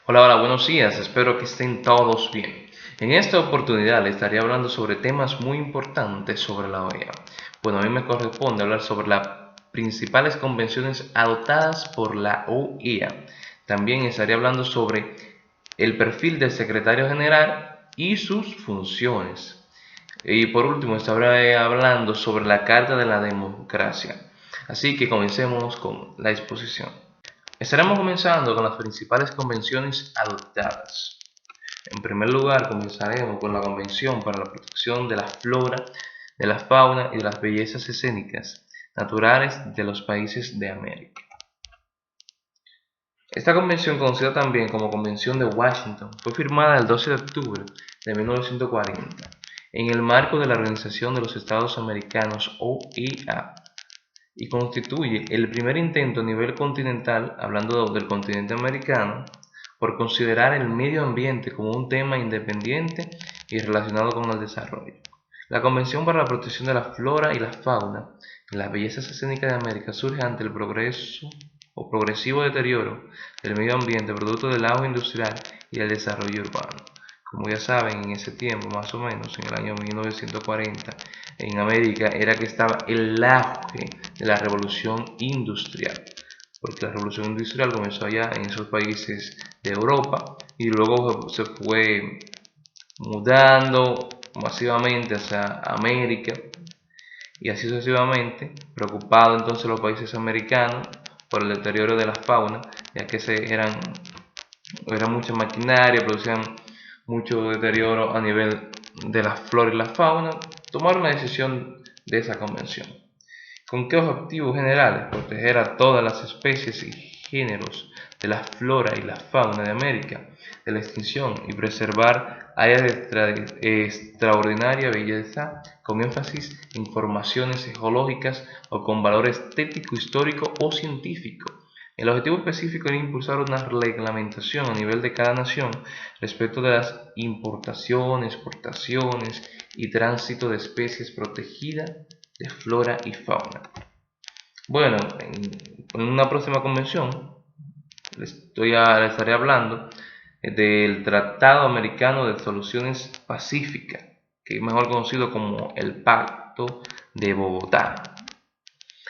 Hola, hola, buenos días, espero que estén todos bien. En esta oportunidad les estaré hablando sobre temas muy importantes sobre la OEA. Bueno, a mí me corresponde hablar sobre las principales convenciones adoptadas por la OEA. También estaré hablando sobre el perfil del secretario general y sus funciones. Y por último estaré hablando sobre la Carta de la Democracia. Así que comencemos con la exposición. Estaremos comenzando con las principales convenciones adoptadas. En primer lugar, comenzaremos con la Convención para la Protección de la Flora, de la Fauna y de las Bellezas Escénicas Naturales de los Países de América. Esta convención, conocida también como Convención de Washington, fue firmada el 12 de octubre de 1940 en el marco de la Organización de los Estados Americanos OEA y constituye el primer intento a nivel continental, hablando del continente americano, por considerar el medio ambiente como un tema independiente y relacionado con el desarrollo. La Convención para la Protección de la Flora y la Fauna y las Bellezas Escénicas de América surge ante el progreso o progresivo deterioro del medio ambiente producto del auge industrial y del desarrollo urbano. Como ya saben, en ese tiempo, más o menos, en el año 1940, en América era que estaba el auge de la revolución industrial, porque la revolución industrial comenzó allá en esos países de Europa y luego se fue mudando masivamente hacia América y así sucesivamente, preocupado entonces los países americanos por el deterioro de la fauna, ya que era mucha maquinaria, producían mucho deterioro a nivel de la flora y la fauna, tomaron la decisión de esa convención. ¿Con qué objetivos generales? Proteger a todas las especies y géneros de la flora y la fauna de América de la extinción y preservar áreas de extraordinaria belleza con énfasis en formaciones geológicas o con valor estético, histórico o científico. El objetivo específico era impulsar una reglamentación a nivel de cada nación respecto de las importaciones, exportaciones y tránsito de especies protegidas de flora y fauna. Bueno, en una próxima convención les estaré hablando del Tratado Americano de Soluciones Pacíficas, que es mejor conocido como el Pacto de Bogotá.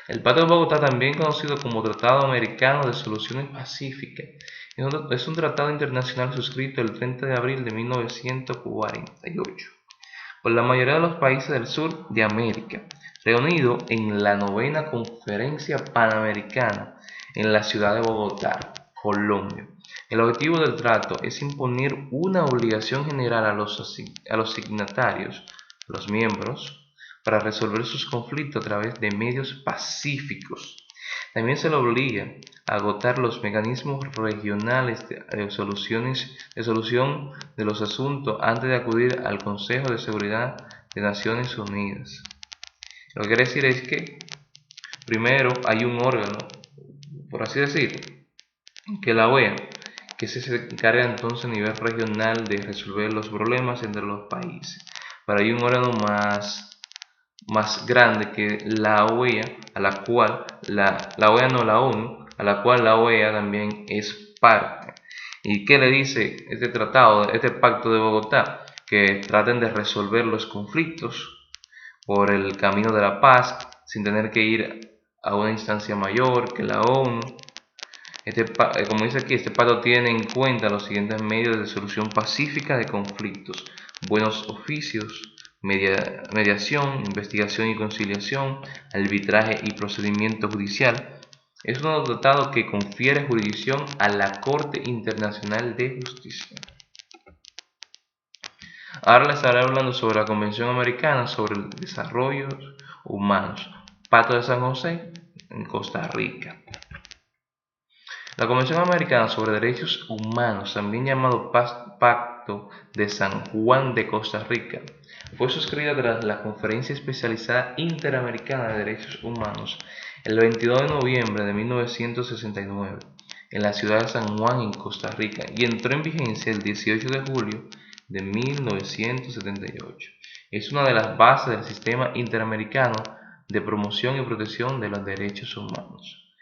El Pacto de Bogotá, también conocido como Tratado Americano de Soluciones Pacíficas, es un tratado internacional suscrito el 30 de abril de 1948 por la mayoría de los países del sur de América, reunido en la novena Conferencia Panamericana en la ciudad de Bogotá, Colombia. El objetivo del trato es imponer una obligación general a los signatarios, los miembros, para resolver sus conflictos a través de medios pacíficos. También se le obliga a agotar los mecanismos regionales de solución de los asuntos antes de acudir al Consejo de Seguridad de Naciones Unidas. Lo que quiere decir es que primero hay un órgano, por así decir, que la OEA, que se encarga entonces a nivel regional de resolver los problemas entre los países. Pero hay un órgano más grande que la OEA, a la cual la OEA no la ONU, a la cual la OEA también es parte. ¿Y qué le dice este tratado, este pacto de Bogotá? Que traten de resolver los conflictos por el camino de la paz sin tener que ir a una instancia mayor que la ONU. Como dice aquí, este pacto tiene en cuenta los siguientes medios de solución pacífica de conflictos: buenos oficios, mediación, investigación y conciliación, arbitraje y procedimiento judicial. Es un tratado que confiere jurisdicción a la Corte Internacional de Justicia. Ahora les estaré hablando sobre la Convención Americana sobre el Desarrollo Humanos, Pacto de San José, en Costa Rica. La Convención Americana sobre Derechos Humanos, también llamado Pacto de San Juan de Costa Rica, fue suscrita tras la Conferencia Especializada Interamericana de Derechos Humanos el 22 de noviembre de 1969 en la ciudad de San Juan, en Costa Rica, y entró en vigencia el 18 de julio de 1978. Es una de las bases del sistema interamericano de promoción y protección de los derechos humanos.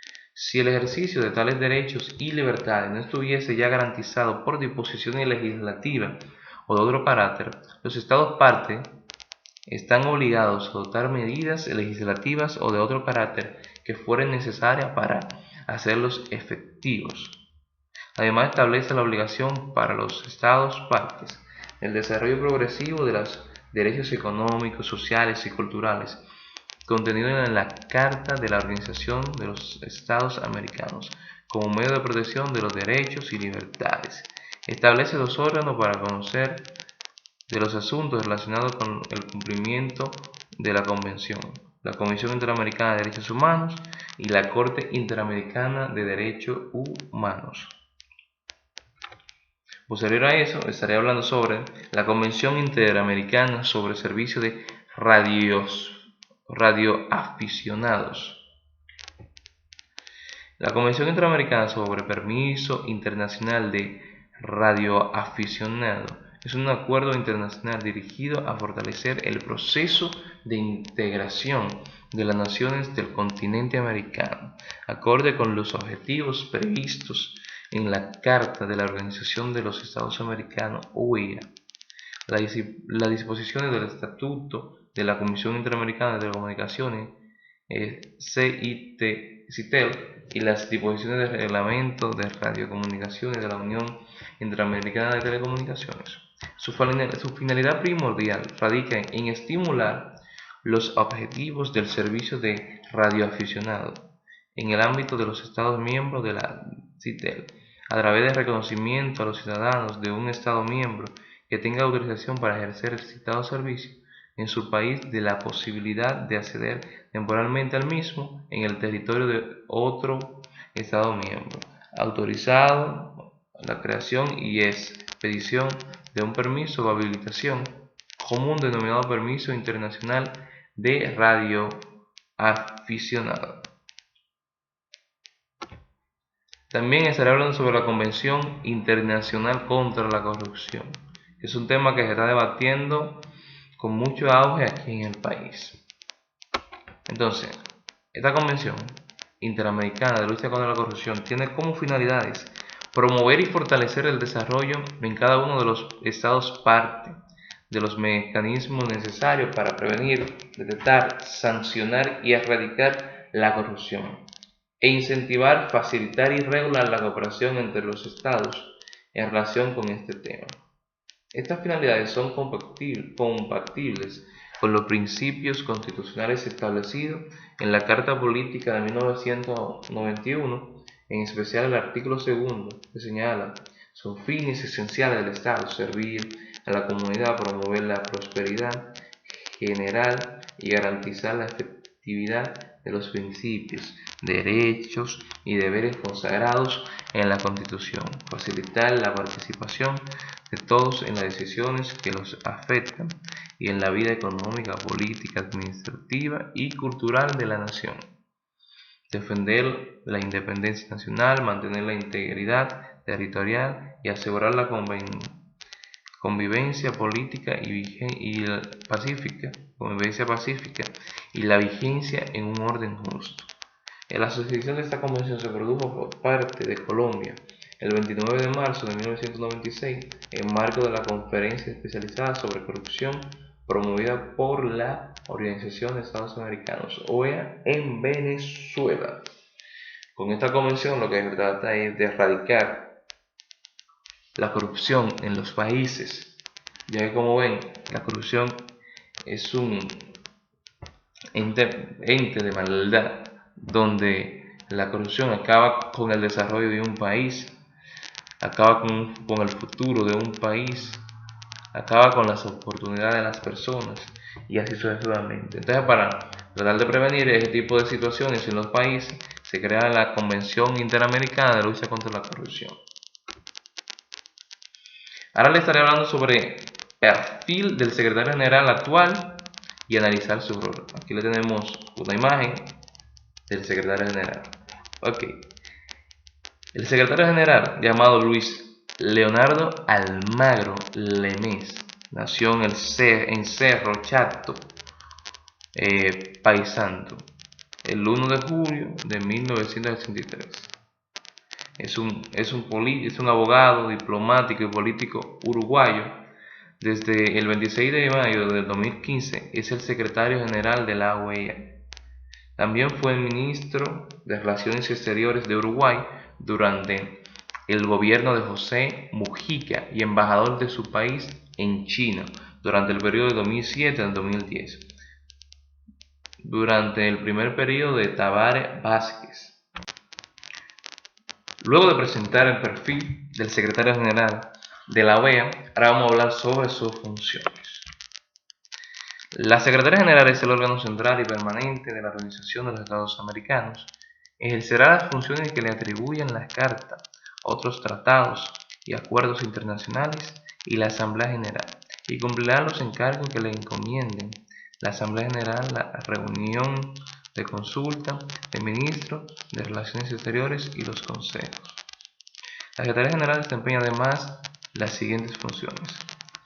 Si el ejercicio de tales derechos y libertades no estuviese ya garantizado por disposiciones legislativas o de otro carácter, los Estados partes están obligados a adoptar medidas legislativas o de otro carácter que fueren necesarias para hacerlos efectivos. Además, establece la obligación para los Estados partes del desarrollo progresivo de los derechos económicos, sociales y culturales contenidos en la Carta de la Organización de los Estados Americanos como medio de protección de los derechos y libertades. Establece los órganos para conocer de los asuntos relacionados con el cumplimiento de la Convención, la Comisión Interamericana de Derechos Humanos y la Corte Interamericana de Derechos Humanos. Posterior a eso, estaré hablando sobre la Convención Interamericana sobre el Servicio de Radioaficionados. La Convención Interamericana sobre Permiso Internacional de Radioaficionados es un acuerdo internacional dirigido a fortalecer el proceso de integración de las naciones del continente americano, acorde con los objetivos previstos en la Carta de la Organización de los Estados Americanos, OEA, las disposiciones del Estatuto de la Comisión Interamericana de Telecomunicaciones, CITEL, y las disposiciones del Reglamento de Radiocomunicaciones de la Unión Interamericana de Telecomunicaciones. Su finalidad primordial radica en estimular los objetivos del servicio de radioaficionado en el ámbito de los Estados miembros de la CITEL, a través del reconocimiento a los ciudadanos de un Estado miembro que tenga autorización para ejercer el citado servicio en su país de la posibilidad de acceder temporalmente al mismo en el territorio de otro Estado miembro, autorizado la creación y expedición de un permiso o habilitación común denominado Permiso Internacional de Radioaficionado. También estaré hablando sobre la Convención Internacional contra la Corrupción, que es un tema que se está debatiendo con mucho auge aquí en el país. Entonces, esta Convención Interamericana de Lucha contra la Corrupción tiene como finalidades promover y fortalecer el desarrollo en cada uno de los Estados parte de los mecanismos necesarios para prevenir, detectar, sancionar y erradicar la corrupción, e incentivar, facilitar y regular la cooperación entre los Estados en relación con este tema. Estas finalidades son compatibles con los principios constitucionales establecidos en la Carta Política de 1991, en especial el artículo 2, que señala: son fines esenciales del Estado servir a la comunidad, promover la prosperidad general y garantizar la efectividad de los principios, derechos y deberes consagrados en la Constitución, facilitar la participación de todos en las decisiones que los afectan y en la vida económica, política, administrativa y cultural de la nación, defender la independencia nacional, mantener la integridad territorial y asegurar la convivencia política pacífica y la vigencia en un orden justo. La asociación de esta convención se produjo por parte de Colombia el 29 de marzo de 1996 en marco de la Conferencia Especializada sobre Corrupción promovida por la Organización de Estados Americanos, OEA, en Venezuela. Con esta convención lo que se trata es de erradicar la corrupción en los países, ya que, como ven, la corrupción es un ente de maldad, donde la corrupción acaba con el desarrollo de un país, acaba con el futuro de un país, acaba con las oportunidades de las personas y así sucesivamente. Entonces, para tratar de prevenir ese tipo de situaciones en los países, se crea la Convención Interamericana de Lucha contra la Corrupción. Ahora les estaré hablando sobre el perfil del secretario general actual y analizar su rol. Aquí le tenemos una imagen del secretario general. Ok. El secretario general, llamado Luis Leonardo Almagro Lemes, nació en Cerro Chato, Paysandú, el 1 de julio de 1983. Es un abogado, diplomático y político uruguayo. Desde el 26 de mayo de 2015 es el secretario general de la OEA. También fue ministro de Relaciones Exteriores de Uruguay durante el gobierno de José Mujica y embajador de su país en China durante el periodo de 2007 al 2010. Durante el primer periodo de Tabaré Vázquez. Luego de presentar el perfil del secretario general de la OEA, ahora vamos a hablar sobre sus funciones. La Secretaría General es el órgano central y permanente de la Organización de los Estados Americanos. Ejercerá las funciones que le atribuyen la Carta, otros tratados y acuerdos internacionales y la Asamblea General, y cumplirá los encargos que le encomienden la Asamblea General, la reunión de consulta de ministros de Relaciones Exteriores y los consejos. La Secretaría General desempeña además las siguientes funciones: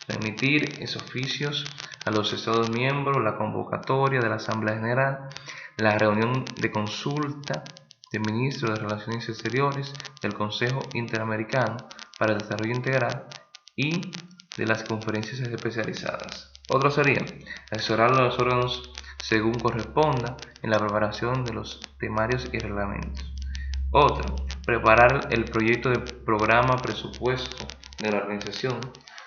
remitir esos oficios a los Estados miembros, la convocatoria de la Asamblea General, la reunión de consulta de ministros de Relaciones Exteriores, del Consejo Interamericano para el Desarrollo Integral y de las conferencias especializadas. Otro sería asesorar a los órganos según corresponda en la preparación de los temarios y reglamentos. Otro, preparar el proyecto de programa presupuesto de la organización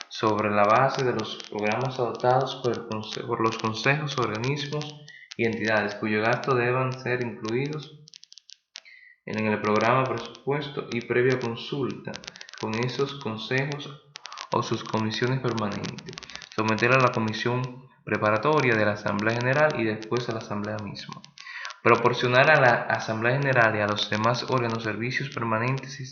sobre la base de los programas adoptados por los consejos, organismos y entidades cuyo gasto deban ser incluidos en el programa presupuesto y previa consulta con esos consejos o sus comisiones permanentes, someter a la comisión preparatoria de la Asamblea General y después a la Asamblea misma. Proporcionar a la Asamblea General y a los demás órganos servicios permanentes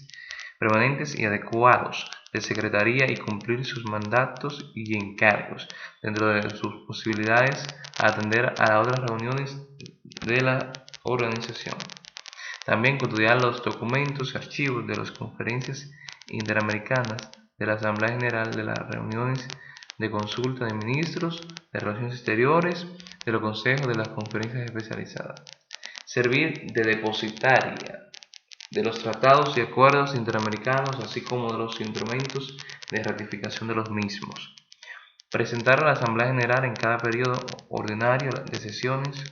y adecuados de secretaría y cumplir sus mandatos y encargos dentro de sus posibilidades, atender a las otras reuniones de la organización. También custodiar los documentos y archivos de las conferencias interamericanas, de la Asamblea General, de las reuniones de consulta de ministros de Relaciones Exteriores, de los consejos, de las conferencias especializadas. Servir de depositaria de los tratados y acuerdos interamericanos, así como de los instrumentos de ratificación de los mismos. Presentar a la Asamblea General en cada periodo ordinario de sesiones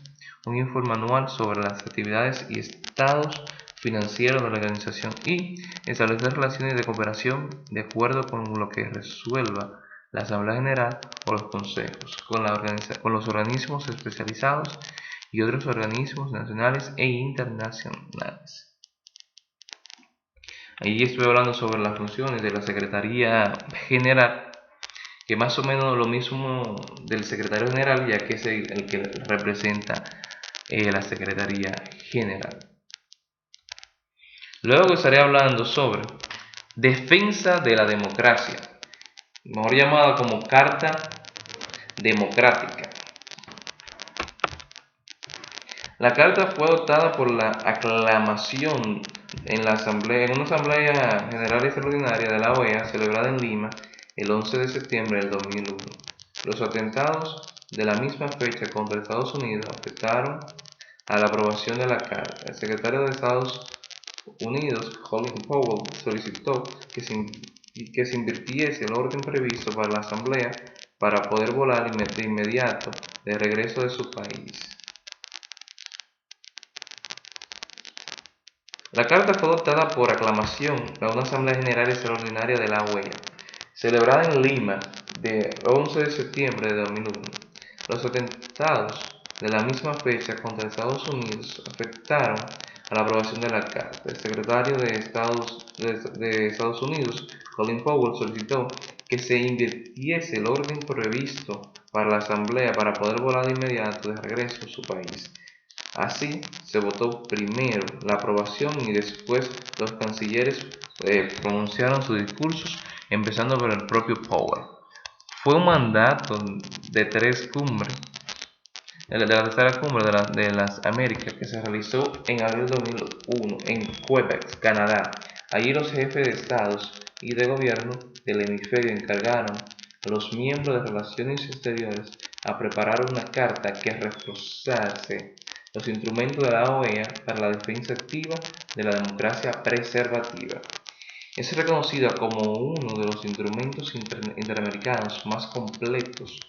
un informe anual sobre las actividades y estados financieros de la organización y establecer relaciones de cooperación de acuerdo con lo que resuelva la Asamblea General o los consejos, con los organismos especializados y otros organismos nacionales e internacionales. Ahí estoy hablando sobre las funciones de la Secretaría General, que más o menos lo mismo del Secretario General, ya que es el que representa la Secretaría General. Luego estaré hablando sobre defensa de la democracia, mejor llamada como Carta Democrática. La carta fue adoptada por la aclamación en una asamblea general extraordinaria de la OEA celebrada en Lima el 11 de septiembre del 2001. Los atentados de la misma fecha contra Estados Unidos afectaron a la aprobación de la carta. El secretario de Estados Unidos, Colin Powell, solicitó que se invirtiese el orden previsto para la asamblea para poder volar de inmediato de regreso de su país. La carta fue adoptada por aclamación en una asamblea general extraordinaria de la OEA, celebrada en Lima el 11 de septiembre de 2001. Los atentados de la misma fecha contra Estados Unidos afectaron a la aprobación de la carta. El secretario de Estados Unidos, Colin Powell, solicitó que se invirtiese el orden previsto para la asamblea para poder volar de inmediato de regreso a su país. Así, se votó primero la aprobación y después los cancilleres pronunciaron sus discursos, empezando por el propio Powell. Fue un mandato de tres cumbres, de la tercera cumbre de las Américas, que se realizó en abril de 2001 en Quebec, Canadá. Allí los jefes de estados y de gobierno del hemisferio encargaron a los miembros de Relaciones Exteriores a preparar una carta que reforzase los instrumentos de la OEA para la defensa activa de la democracia preservativa. Es reconocida como uno de los instrumentos interamericanos más completos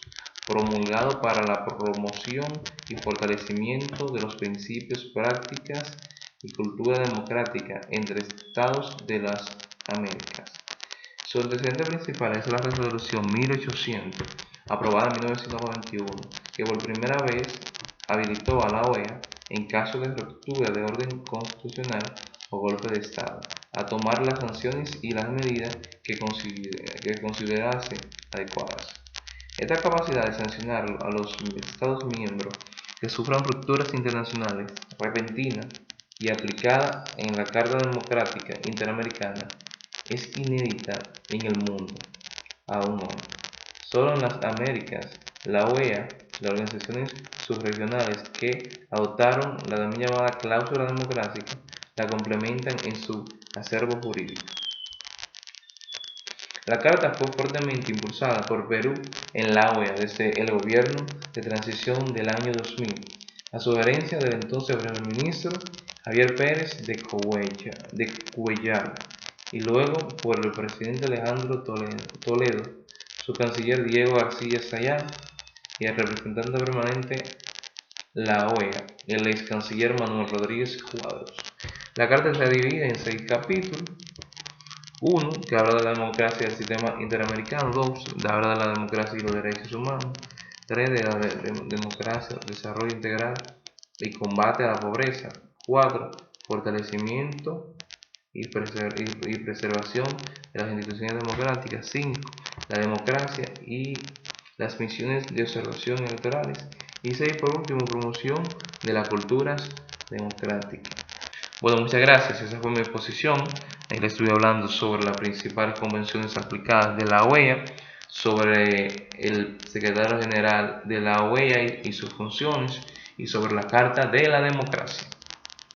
promulgado para la promoción y fortalecimiento de los principios, prácticas y cultura democrática entre Estados de las Américas. Su antecedente principal es la Resolución 1800, aprobada en 1991, que por primera vez habilitó a la OEA, en caso de ruptura de orden constitucional o golpe de Estado, a tomar las sanciones y las medidas que considerase adecuadas. Esta capacidad de sancionar a los Estados miembros que sufran rupturas internacionales repentinas y aplicada en la Carta Democrática Interamericana es inédita en el mundo, aún hoy. Solo en las Américas, la OEA, las organizaciones subregionales que adoptaron la también llamada cláusula democrática, la complementan en su acervo jurídico. La Carta fue fuertemente impulsada por Perú en la OEA desde el gobierno de transición del año 2000, a sugerencia del entonces primer ministro Javier Pérez de Cuellar, y luego por el presidente Alejandro Toledo, su canciller Diego García Sayán y el representante permanente la OEA, el ex canciller Manuel Rodríguez Cuadros. La carta se divide en 6 capítulos. 1, que habla de la democracia y el sistema interamericano. 2, que habla de la democracia y los derechos humanos. 3, de la democracia, desarrollo integral y combate a la pobreza. 4, fortalecimiento y preservación de las instituciones democráticas. 5, la democracia y las misiones de observación electorales. Y 6, por último, promoción de las culturas democráticas. Bueno, muchas gracias. Esa fue mi exposición. Ahí les estuve hablando sobre las principales convenciones aplicadas de la OEA, sobre el secretario general de la OEA y sus funciones, y sobre la Carta de la Democracia.